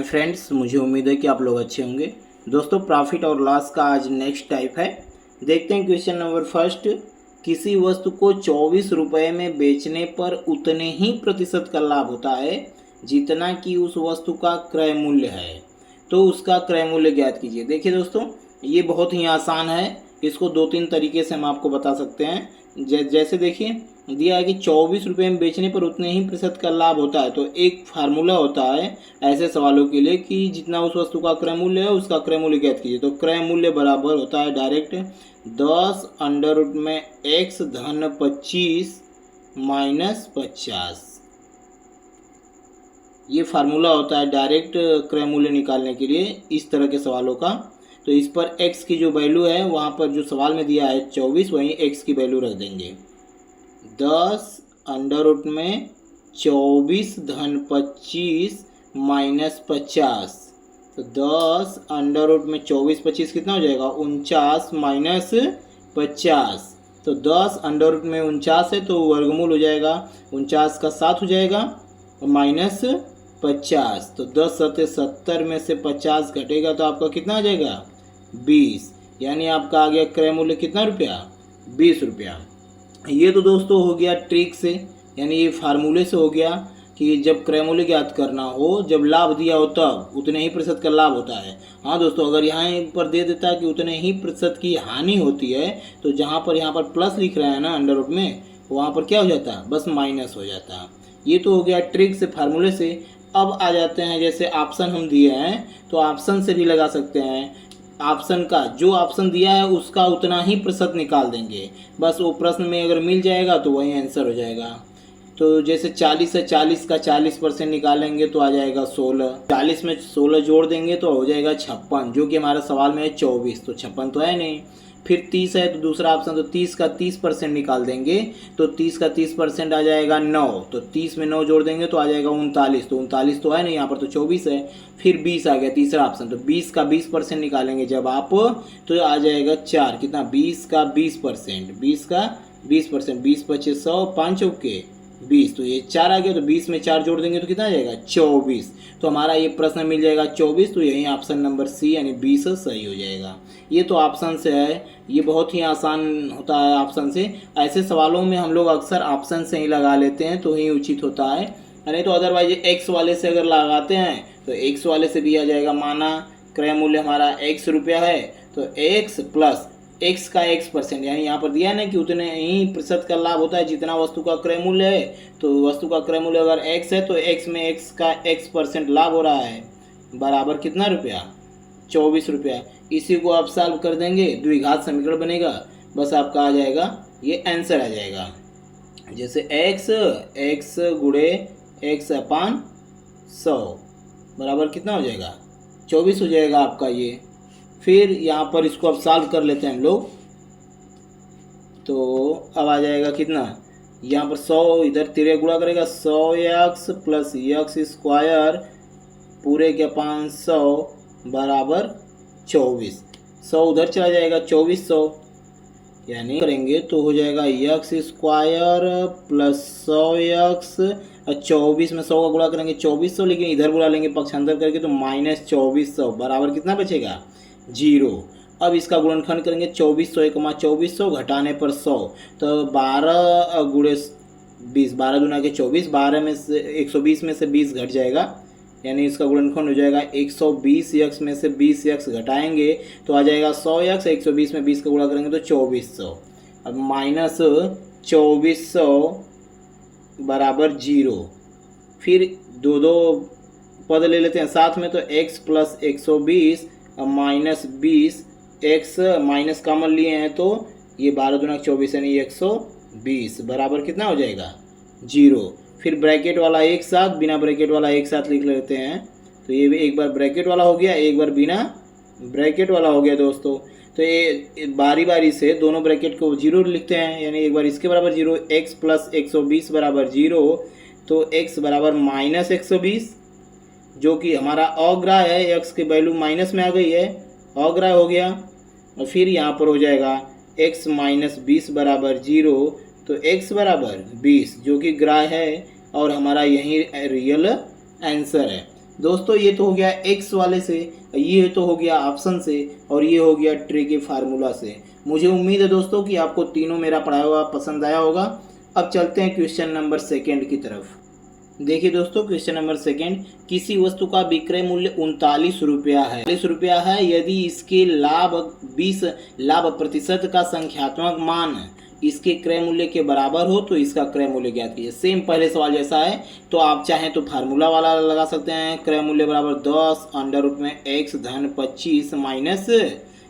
Hi friends, मुझे उम्मीद है कि आप लोग अच्छे होंगे। दोस्तों, प्रॉफिट और लॉस का आज नेक्स्ट टाइप है। देखते हैं क्वेश्चन नंबर फर्स्ट। किसी वस्तु को 24 रुपये में बेचने पर उतने ही प्रतिशत का लाभ होता है जितना कि उस वस्तु का क्रय मूल्य है, तो उसका क्रय मूल्य ज्ञात कीजिए। देखिए दोस्तों, ये बहुत ही आसान है। इसको दो तीन तरीके से हम आपको बता सकते हैं। जैसे देखिए, दिया है कि 24 रुपये में बेचने पर उतने ही प्रतिशत का लाभ होता है। तो एक फार्मूला होता है ऐसे सवालों के लिए कि जितना उस वस्तु का क्रय मूल्य है उसका क्रय मूल्य ज्ञात कीजिए। तो क्रय मूल्य बराबर होता है डायरेक्ट 10 अंडर रूट में x धन 25 माइनस 50। ये फार्मूला होता है डायरेक्ट क्रय मूल्य निकालने के लिए इस तरह के सवालों का। तो इस पर x की जो वैल्यू है, वहाँ पर जो सवाल में दिया है 24, वहीं x की वैल्यू रख देंगे। 10 अंडर रूट में 24 धन 25 माइनस 50। तो 10 अंडर रूट में 24 25 कितना हो जाएगा? 49 माइनस 50। तो 10 अंडर रूट में 49 है तो वर्गमूल हो जाएगा 49 का 7 हो जाएगा माइनस 50। तो 10 सत्ते 70 में से 50 घटेगा तो आपका कितना आ जाएगा? 20। यानी आपका आ गया क्रय मूल्य कितना रुपया? 20 रुपया। ये तो दोस्तों हो गया ट्रिक से, यानी ये फार्मूले से हो गया कि जब क्रय मूल्य ज्ञात करना हो, जब लाभ दिया हो तब उतने ही प्रतिशत का लाभ होता है। हाँ दोस्तों, अगर यहाँ पर दे देता है कि उतने ही प्रतिशत की हानि होती है, तो जहाँ पर यहाँ पर प्लस लिख रहा है ना अंडर रूट में, वहाँ पर क्या हो जाता है? बस माइनस हो जाता है। ये तो हो गया ट्रिक से, फार्मूले से। अब आ जाते हैं, जैसे ऑप्शन हम दिए हैं तो ऑप्शन से भी लगा सकते हैं। ऑप्शन का जो ऑप्शन दिया है उसका उतना ही प्रतिशत निकाल देंगे। बस वो प्रश्न में अगर मिल जाएगा तो वही आंसर हो जाएगा। तो जैसे 40 है, 40 का 40% निकालेंगे तो आ जाएगा 16। 40 में 16 जोड़ देंगे तो हो जाएगा 56, जो कि हमारा सवाल में है 24। तो 56 तो है नहीं। फिर 30 है तो दूसरा ऑप्शन, तो 30 का 30% निकाल देंगे तो 30 का 30% आ जाएगा 9। तो 30 में 9 जोड़ देंगे तो आ जाएगा 39। तो 39 तो है नहीं, यहाँ पर तो 24 है। फिर 20 आ गया तीसरा ऑप्शन, तो 20 का 20% निकालेंगे जब आप, तो आ जाएगा 4। कितना? 20 का 20%, 20 का 20%, 20 25 100, 5 ओके 20। तो ये 4 आ गया, तो 20 में 4 जोड़ देंगे तो कितना आ जाएगा? 24। तो हमारा ये प्रश्न मिल जाएगा 24। तो यही ऑप्शन नंबर सी यानी 20 सही हो जाएगा। ये तो ऑप्शन से है, ये बहुत ही आसान होता है ऑप्शन से। ऐसे सवालों में हम लोग अक्सर ऑप्शन से ही लगा लेते हैं तो ही उचित होता है, नहीं तो अदरवाइज एक्स वाले से अगर लगाते हैं तो एक्स वाले से भी आ जाएगा। माना क्रय मूल्य हमारा x रुपया है तो x प्लस x का x%, यानी यहाँ पर दिया है ना कि उतने ही प्रतिशत का लाभ होता है जितना वस्तु का क्रय मूल्य है। तो वस्तु का क्रय मूल्य अगर x है तो x में x का x% लाभ हो रहा है, बराबर कितना रुपया? 24 रुपया। इसी को आप सॉल्व कर देंगे, द्विघात समीकरण बनेगा। बस आपका आ जाएगा, ये आंसर आ जाएगा। जैसे x गुणे x अपान 100 बराबर कितना हो जाएगा? 24 हो जाएगा आपका ये। फिर यहाँ पर इसको अब सॉल्व कर लेते हैं हम लोग। तो अब आ जाएगा कितना? यहाँ पर 100 इधर तिरे गुणा करेगा, 100x प्लस x स्क्वायर पूरे के अपान 100 बराबर 24। 100 उधर चला जाएगा, 2400 यानी करेंगे तो हो जाएगा x स्क्वायर प्लस 100x। 24 में 100 का गुणा करेंगे 2400, लेकिन इधर बुला लेंगे पक्षांतर करके तो माइनस 2400 बराबर कितना बचेगा? 0। अब इसका गुणनखंड करेंगे 2400 2400 घटाने पर 100, तो 12 गुणे 20, 12 दूना के 24, 12 में से 120 में से 20 घट जाएगा, यानी इसका गुणनखंड हो जाएगा 120x में से 20x घटाएंगे तो आ जाएगा 100x। 120 में 20 का गुणा करेंगे तो 2400। अब माइनस 2400 बराबर 0। फिर दो पद ले लेते हैं साथ में, तो x प्लस 120 और माइनस 20, x माइनस कॉमन लिए हैं तो ये 12 दूना 24 यानी 120 बराबर कितना हो जाएगा? 0। फिर ब्रैकेट वाला एक साथ, बिना ब्रैकेट वाला एक साथ लिख लेते हैं। तो ये एक बार ब्रैकेट वाला हो गया, एक बार बिना ब्रैकेट वाला हो गया दोस्तों। तो ये बारी बारी से दोनों ब्रैकेट को 0 लिखते हैं, यानी एक बार इसके बराबर 0, x प्लस 120 बराबर 0। तो x बराबर माइनस 120, जो कि हमारा अग्राह्य है, x की वैल्यू माइनस में आ गई है, अग्राह्य हो गया। और फिर यहाँ पर हो जाएगा x माइनस 20 बराबर 0। तो x बराबर 20 जो कि ग्राह्य है और हमारा यही रियल आंसर है। दोस्तों ये तो हो गया एक्स वाले से, ये तो हो गया ऑप्शन से, और ये हो गया ट्री के फार्मूला से। मुझे उम्मीद है दोस्तों कि आपको तीनों मेरा पढ़ाया हुआ पसंद आया होगा। अब चलते हैं क्वेश्चन नंबर सेकेंड की तरफ। देखिए दोस्तों, क्वेश्चन नंबर सेकेंड, किसी वस्तु का विक्रय मूल्य 39 रुपया है, 39 रुपया है। यदि इसके लाभ 20 लाभ प्रतिशत का संख्यात्मक मान इसके क्रय मूल्य के बराबर हो तो इसका क्रय मूल्य ज्ञात कीजिए। सेम पहले सवाल जैसा है, तो आप चाहें तो फार्मूला वाला लगा सकते हैं। क्रय मूल्य बराबर 10 अंडर रूट में x धन 25 माइनस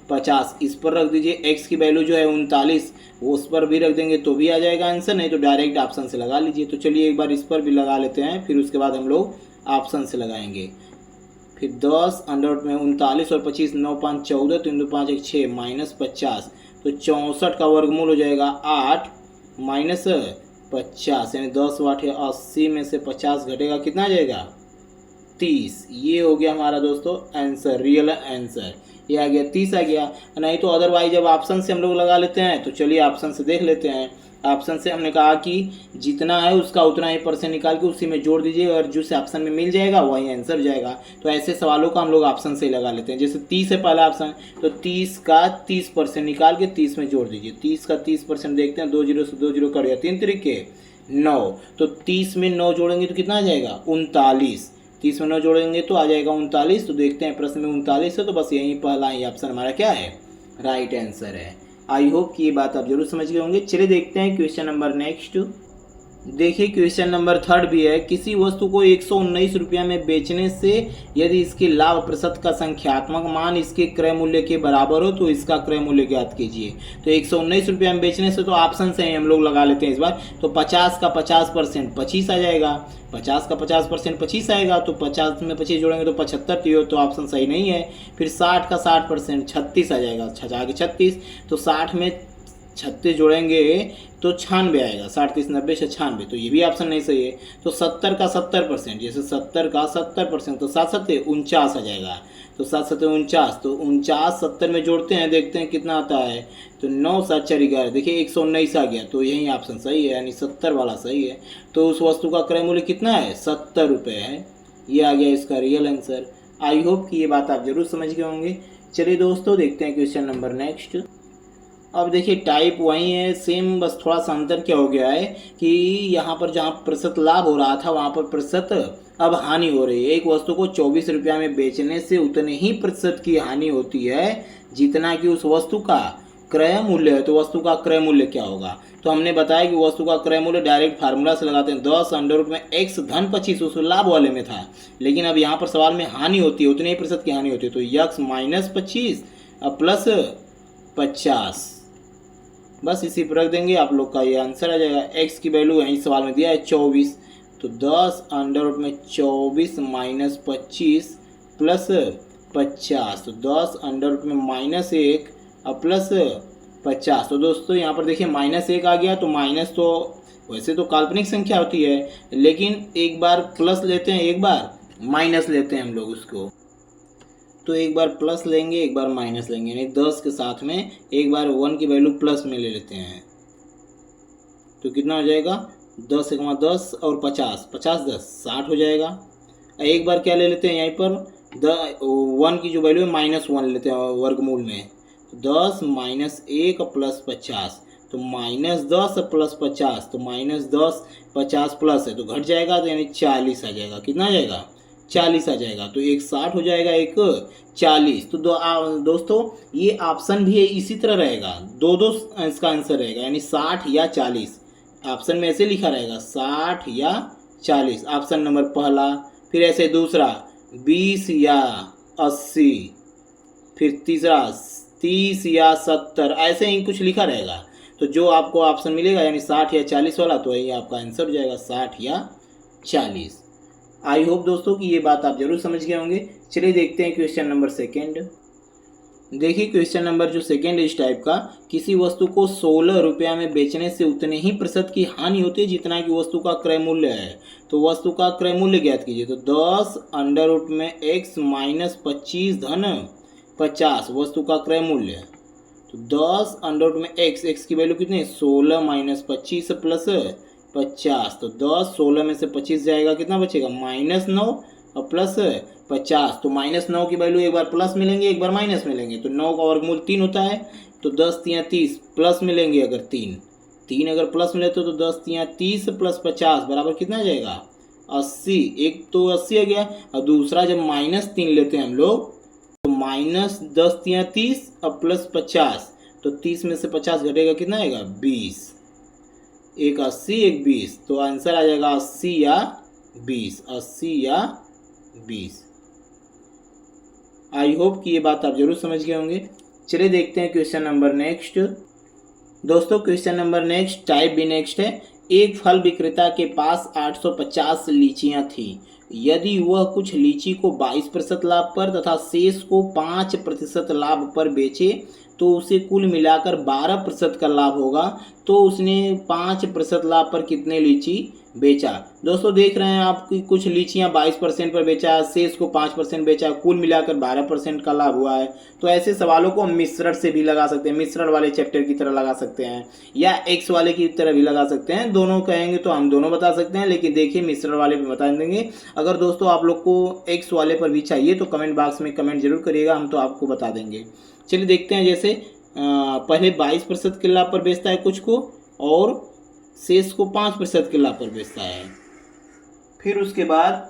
50, इस पर रख दीजिए। x की वैल्यू जो है 39, वो उस पर भी रख देंगे तो भी आ जाएगा आंसर, नहीं तो डायरेक्ट ऑप्शन से लगा लीजिए। तो चलिए एक बार इस पर भी लगा लेते हैं, फिर उसके बाद हम लोग ऑप्शन से लगाएंगे। फिर 10 अंडर रूट में 39 और 25, 9 5 14, 3 2 5 1 6 माइनस 50, तो 64 का वर्गमूल हो जाएगा 8 माइनस 50, यानी 10 वाट है 80 में से 50 घटेगा, कितना आ जाएगा 30। ये हो गया हमारा दोस्तों आंसर, रियल आंसर ये आ गया 30 आ गया। नहीं तो अदरवाइज जब ऑप्शन से हम लोग लगा लेते हैं, तो चलिए ऑप्शन से देख लेते हैं। ऑप्शन से हमने कहा कि जितना है उसका उतना ही परसेंट निकाल के उसी में जोड़ दीजिए, और जिस ऑप्शन में मिल जाएगा वही आंसर जाएगा। तो ऐसे सवालों का हम लोग ऑप्शन से ही लगा लेते हैं। जैसे 30 है पहला ऑप्शन, तो 30 का 30% निकाल के 30 में जोड़ दीजिए। 30 का 30% देखते हैं, 2 0 से 2 0 कट गया, 3 तरीके 9, तो 30 में 9 जोड़ेंगे तो कितना आ जाएगा 39। 30 में 9 जोड़ेंगे तो आ जाएगा 39। तो देखते हैं प्रश्न में 39 है, तो बस यही पहला ही ऑप्शन हमारा क्या है, राइट आंसर है। आई होप कि ये बात आप जरूर समझ गए होंगे। चलिए देखते हैं क्वेश्चन नंबर नेक्स्ट। देखिए क्वेश्चन नंबर थर्ड भी है, किसी वस्तु को 119 रुपया में बेचने से यदि इसके लाभ प्रतिशत का संख्यात्मक मान इसके क्रय मूल्य के बराबर हो तो इसका क्रय मूल्य ज्ञात कीजिए। तो 119 रुपया में बेचने से तो ऑप्शन से ही हम लोग लगा लेते हैं इस बार। तो 50 का 50% 25 आ जाएगा, 50 का 50% 25 आएगा, तो 50 में 25 जोड़ेंगे तो 75, तो ऑप्शन सही नहीं है। फिर 60 का 60% 36 आ जाएगा, आगे 36, तो 60 में 36 जोड़ेंगे तो 96 आएगा, 60 30 90 से 96, तो ये भी ऑप्शन नहीं सही है। तो 70 का 70%, जैसे 70 का 70%, तो 7 7 49 आ जाएगा, तो 7 7 49, तो 49 70 में जोड़ते हैं, देखते हैं कितना आता है, तो 9 7 4 11, देखिए 119 आ गया, तो यही ऑप्शन सही है, यानी 70 वाला सही है। तो उस वस्तु का क्रय मूल्य कितना है 70 रुपये है, ये आ गया इसका रियल आंसर। आई होप कि ये बात आप जरूर समझ गए होंगे। चलिए दोस्तों देखते हैं क्वेश्चन नंबर नेक्स्ट। अब देखिए टाइप वही है सेम, बस थोड़ा सा अंतर क्या हो गया है कि यहाँ पर जहाँ प्रतिशत लाभ हो रहा था वहाँ पर प्रतिशत अब हानि हो रही है। एक वस्तु को 24 रुपया में बेचने से उतने ही प्रतिशत की हानि होती है जितना कि उस वस्तु का क्रय मूल्य है। तो वस्तु का क्रय मूल्य क्या होगा, तो हमने बताया कि वस्तु का क्रय मूल्य डायरेक्ट फार्मूला से लगाते हैं। 10 अंडर रूट में x धन 25 उस लाभ वाले में था, लेकिन अब यहाँ पर सवाल में हानि होती है, उतने ही प्रतिशत की हानि होती है, तो x माइनस 25 प्लस 50, बस इसी पर रख देंगे, आप लोग का ये आंसर आ जाएगा। x की वैल्यू यहीं सवाल में दिया है 24, तो 10 अंडर रूट में 24 माइनस 25 प्लस 50, तो 10 अंडर रूट में -1 और प्लस 50। तो दोस्तों यहाँ पर देखिए -1 आ गया, तो माइनस तो वैसे तो काल्पनिक संख्या होती है, लेकिन एक बार प्लस लेते हैं एक बार माइनस लेते हैं हम लोग उसको, तो एक बार प्लस लेंगे एक बार माइनस लेंगे, यानी 10 के साथ में एक बार 1 की वैल्यू प्लस में ले लेते हैं, तो कितना हो जाएगा 10 1 10 और 50 50 10 60 हो जाएगा। एक बार क्या ले लेते हैं यहाँ पर 1 की जो वैल्यू है -1 लेते हैं वर्गमूल में, 10 -1 प्लस 50, तो -10 प्लस 50, तो -10 50 प्लस है तो घट जाएगा, तो यानी 40 आ जाएगा, कितना आ जाएगा 40 आ जाएगा, तो एक 60 हो जाएगा एक 40। तो दोस्तों ये ऑप्शन भी इसी तरह रहेगा, दो इसका आंसर रहेगा, यानी 60 या 40, ऑप्शन में ऐसे लिखा रहेगा 60 या 40, ऑप्शन नंबर पहला। फिर ऐसे दूसरा 20 या 80, फिर तीसरा 30 या 70, ऐसे ही कुछ लिखा रहेगा। तो जो आपको ऑप्शन मिलेगा यानी 60 या 40 वाला, तो यही आपका आंसर हो जाएगा 60 या 40। आई होप दोस्तों कि ये बात आप जरूर समझ गए होंगे। चलिए देखते हैं क्वेश्चन नंबर सेकेंड। देखिए क्वेश्चन नंबर जो सेकेंड इस टाइप का, किसी वस्तु को 16 रुपया में बेचने से उतने ही प्रतिशत की हानि होती है जितना कि वस्तु का क्रय मूल्य है। तो वस्तु का क्रय मूल्य ज्ञात कीजिए। तो 10 अंडर रूट में x माइनस 25 धन 50 वस्तु का क्रय मूल्य, तो 10 अंडर रूट में x की वैल्यू कितनी है 16 माइनस 25 प्लस 50, तो 10 16 में से 25 जाएगा, कितना बचेगा -9, और प्लस 50, तो -9 की वैल्यू एक बार प्लस मिलेंगे एक बार माइनस मिलेंगे, तो 9 का वर्गमूल 3 होता है, तो 10 तियाँ 30 प्लस मिलेंगे अगर 3 अगर प्लस मिले तो 10 तियाँ 30 प्लस 50 बराबर कितना आ जाएगा 80। एक तो 80 आ गया, और दूसरा जब -3 लेते हैं हम लोग तो -10 तियाँ 30 और प्लस 50, तो 30 में से 50 घटेगा कितना आएगा 20, एक 80 एक 20, तो आंसर आ जाएगा 80 या 20, 80 या 20। आई होप कि ये बात आप जरूर समझ गए होंगे। चलिए देखते हैं क्वेश्चन नंबर नेक्स्ट। दोस्तों क्वेश्चन नंबर नेक्स्ट टाइप भी नेक्स्ट है। एक फल विक्रेता के पास 850 लीचियां थी। यदि वह कुछ लीची को 22% लाभ पर तथा शेष को 5% लाभ पर बेचे तो उसे कुल मिलाकर 12% का लाभ होगा, तो उसने 5% लाभ पर कितने लीची बेचा। दोस्तों देख रहे हैं आपकी कुछ लीचियां 22% पर बेचा, शेष को 5% बेचा, कुल मिलाकर 12% का लाभ हुआ है। तो ऐसे सवालों को हम मिश्रण से भी लगा सकते हैं, मिश्रण वाले चैप्टर की तरह लगा सकते हैं या एक्स वाले की तरह भी लगा सकते हैं। दोनों कहेंगे तो हम दोनों बता सकते हैं, लेकिन देखिए मिश्रण वाले भी बता देंगे। अगर दोस्तों आप लोग को एक्स वाले पर भी चाहिए तो कमेंट बॉक्स में कमेंट जरूर करिएगा, हम तो आपको बता देंगे। चलिए देखते हैं, जैसे पहले 22% के लाभ पर बेचता है कुछ को और शेष को 5% के लाभ पर बेचता है। फिर उसके बाद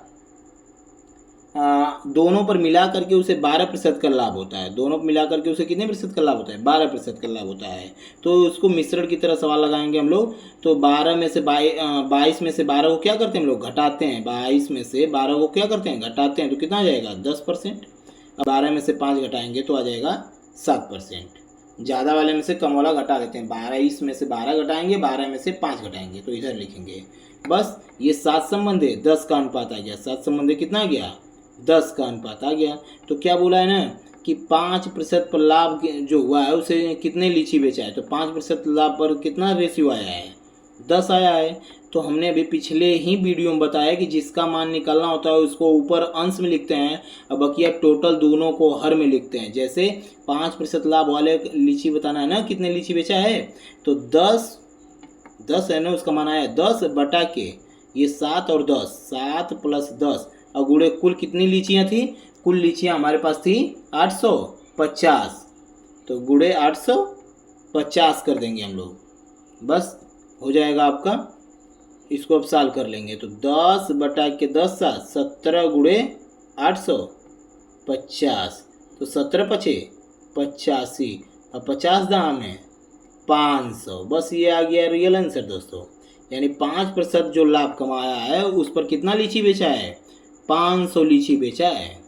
दोनों पर मिला करके उसे 12% का लाभ होता है। दोनों पर मिला करके उसे कितने प्रतिशत का लाभ होता है 12% का लाभ होता है। तो उसको मिश्रण की तरह सवाल लगाएंगे हम लोग। तो 12 में से 22 में से 12 को क्या करते हैं हम लोग घटाते हैं, 22 में से 12 को क्या करते हैं घटाते हैं, तो कितना आ जाएगा 10%। अब 12 में से 5 घटाएंगे तो आ जाएगा 7%। ज़्यादा वाले में से कम वाला घटा देते हैं, 22 में से 12 घटाएंगे, 12 में से 5 घटाएंगे, तो इधर लिखेंगे बस। ये 7 संबंध है, 10 का अनुपात आ गया। 7 संबंध है कितना आ गया 10 का अनुपात आ गया। तो क्या बोला है ना कि 5% पर लाभ जो हुआ है उसे कितने लीची बेचा है, तो 5% लाभ पर कितना रेशियो आया है 10 आया है। तो हमने अभी पिछले ही वीडियो में बताया कि जिसका मान निकालना होता है उसको ऊपर अंश में लिखते हैं और बकिया टोटल दोनों को हर में लिखते हैं। जैसे 5% लाभ वाले लीची बताना है ना कितने लीची बेचा है, तो 10 है ना, उसका मान आया 10 बटा के ये 7 और 10, 7 + 10 और गुणे कुल कितनी लीचियाँ थी, कुल लीचियाँ हमारे पास थी 850, तो गुणे 850 कर देंगे हम लोग, बस हो जाएगा आपका। इसको अब साल कर लेंगे तो 10 बटा के 10 17 गुणे 850, तो 17 पचे 85 और 50 दाम है 500। बस ये आ गया रियल आंसर दोस्तों। यानी 5% जो लाभ कमाया है उस पर कितना लीची बेचा है 500 लीची बेचा है।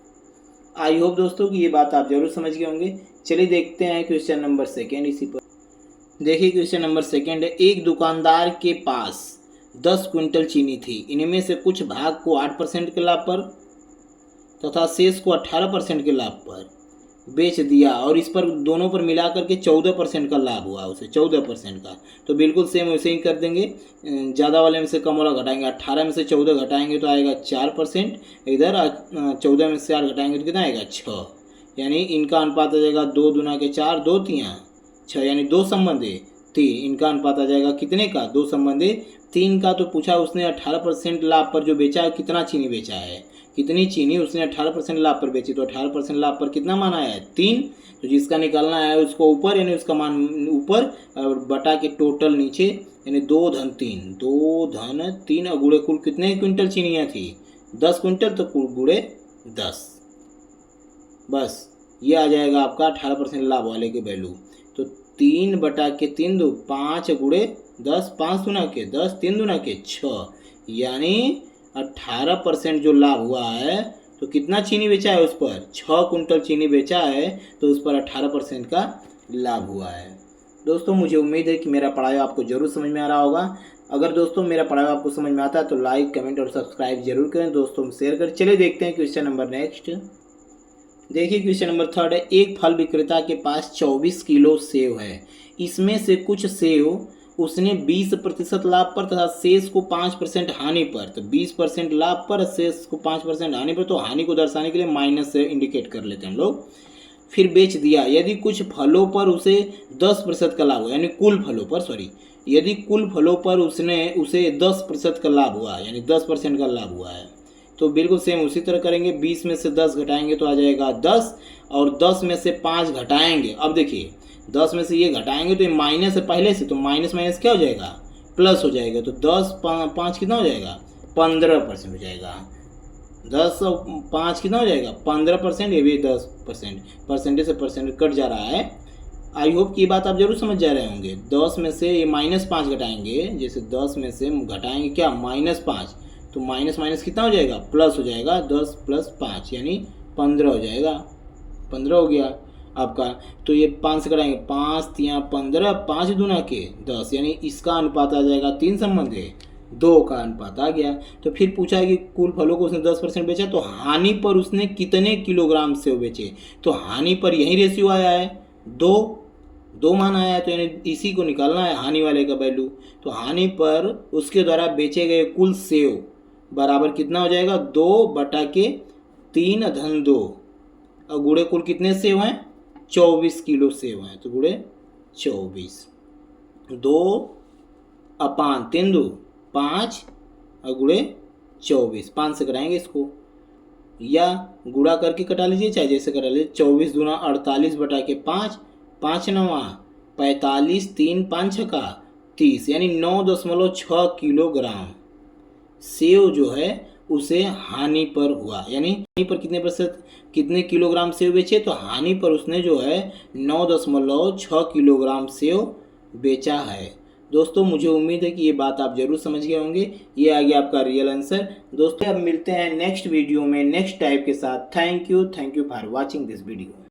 आई होप दोस्तों कि ये बात आप जरूर समझ गए होंगे। चलिए देखते हैं क्वेश्चन नंबर सेकेंड। इसी पर देखिए क्वेश्चन नंबर सेकेंड है। एक दुकानदार के पास 10 क्विंटल चीनी थी। इनमें से कुछ भाग को 8% के लाभ पर तथा शेष को 18% के लाभ पर बेच दिया और इस पर दोनों पर मिलाकर के 14% का लाभ हुआ उसे, 14% का। तो बिल्कुल सेम वैसे ही कर देंगे, ज़्यादा वाले में से कम वाला घटाएंगे। 18 में से 14 घटाएंगे तो आएगा 4%, इधर 14 में से 4 घटाएंगे तो कितना आएगा 6। यानी इनका अनुपात आ जाएगा 2 दूना के 4, 2 तियाँ 6, यानी 2 संबंधे 3। इनका अनुपात आ जाएगा कितने का 2 संबंधे 3 का। तो पूछा उसने 18% लाभ पर जो बेचा है कितना चीनी बेचा है, कितनी चीनी उसने 18% लाभ पर बेची, तो 18% लाभ पर कितना मान आया है 3। तो जिसका निकालना है उसको ऊपर यानी उसका मान ऊपर और बटा के टोटल नीचे, यानी 2 धन 3 और गुणे कुल कितने क्विंटल चीनियाँ थी 10 क्विंटल, तो कुल गुणे 10। बस ये आ जाएगा आपका 18% लाभ वाले के वैल्यू। तो 3 बटा के 3 2 5 गुणे 10, 5 दूना के 10, 3 दूना के 6, यानी 18% जो लाभ हुआ है तो कितना चीनी बेचा है उस पर 6 कुंटल चीनी बेचा है, तो उस पर 18% का लाभ हुआ है। दोस्तों मुझे उम्मीद है कि मेरा पढ़ाई आपको जरूर समझ में आ रहा होगा। अगर दोस्तों मेरा पढ़ाई आपको समझ में आता है तो लाइक कमेंट और सब्सक्राइब जरूर करें, दोस्तों शेयर करें। चलिए देखते हैं क्वेश्चन नंबर नेक्स्ट। देखिए क्वेश्चन नंबर थर्ड है। एक फल विक्रेता के पास 24 किलो सेव है। इसमें से कुछ सेव उसने 20% लाभ पर तथा शेष को 5% हानि पर, तो 20% लाभ पर शेष को 5% हानि पर, तो हानि को दर्शाने के लिए माइनस से इंडिकेट कर लेते हैं हम लोग। फिर बेच दिया। यदि कुछ फलों पर उसे 10% का लाभ हुआ, यानी कुल फलों पर यदि कुल फलों पर उसे 10% का लाभ हुआ, यानी 10% का लाभ हुआ है, तो बिल्कुल सेम उसी तरह करेंगे। 20 में से 10 घटाएंगे तो आ जाएगा 10, और 10 में से 5 घटाएंगे। अब देखिए 10 में से ये घटाएंगे तो ये माइनस है पहले से, तो माइनस माइनस क्या हो जाएगा, प्लस हो जाएगा। तो 10 5 कितना हो जाएगा, 15% हो जाएगा। 10 और 5 कितना हो जाएगा, 15%। ये भी 10%, परसेंटेज से परसेंटेज कट जा रहा है। आई होप कि ये बात आप जरूर समझ जा रहे होंगे। 10 में से ये -5 घटाएंगे, जैसे 10 में से घटाएंगे क्या, -5, तो माइनस माइनस कितना हो जाएगा, प्लस हो जाएगा। 10 + 5 यानी 15 हो जाएगा। 15 हो गया आपका। तो ये 5 से घटाएंगे, 5 × 15, 5 दूना के 10, यानी इसका अनुपात आ जाएगा 3 संबंध है, 2 का अनुपात आ गया। तो फिर पूछा है कि कुल फलों को उसने 10% बेचा, तो हानि पर उसने कितने किलोग्राम सेव बेचे। तो हानि पर यही रेशियो आया है, 2 मान आया है, तो यानी इसी को निकालना है हानि वाले का वैल्यू। तो हानि पर उसके द्वारा बेचे गए कुल सेव बराबर कितना हो जाएगा, 2/3 + 2। और गुणे कुल कितने सेव हैं, 24 किलो सेव हैं, तो गुणे 24। 2/3 2 5 और गुणे 24, 5 से कराएंगे इसको, या गुणा करके कटा लीजिए, चाहे जैसे कटा लीजिए। 24 दूना 48/5, 5 9 45, 3 5 6 30, यानी 9.6 किलोग्राम सेव जो है उसे हानि पर हुआ। यानी हानि पर कितने किलोग्राम सेव बेचे, तो हानि पर उसने जो है 9.6 किलोग्राम सेव बेचा है। दोस्तों मुझे उम्मीद है कि ये बात आप जरूर समझ गए होंगे। ये आ गया आपका रियल आंसर। दोस्तों अब मिलते हैं नेक्स्ट वीडियो में नेक्स्ट टाइप के साथ। Thank you for watching this video.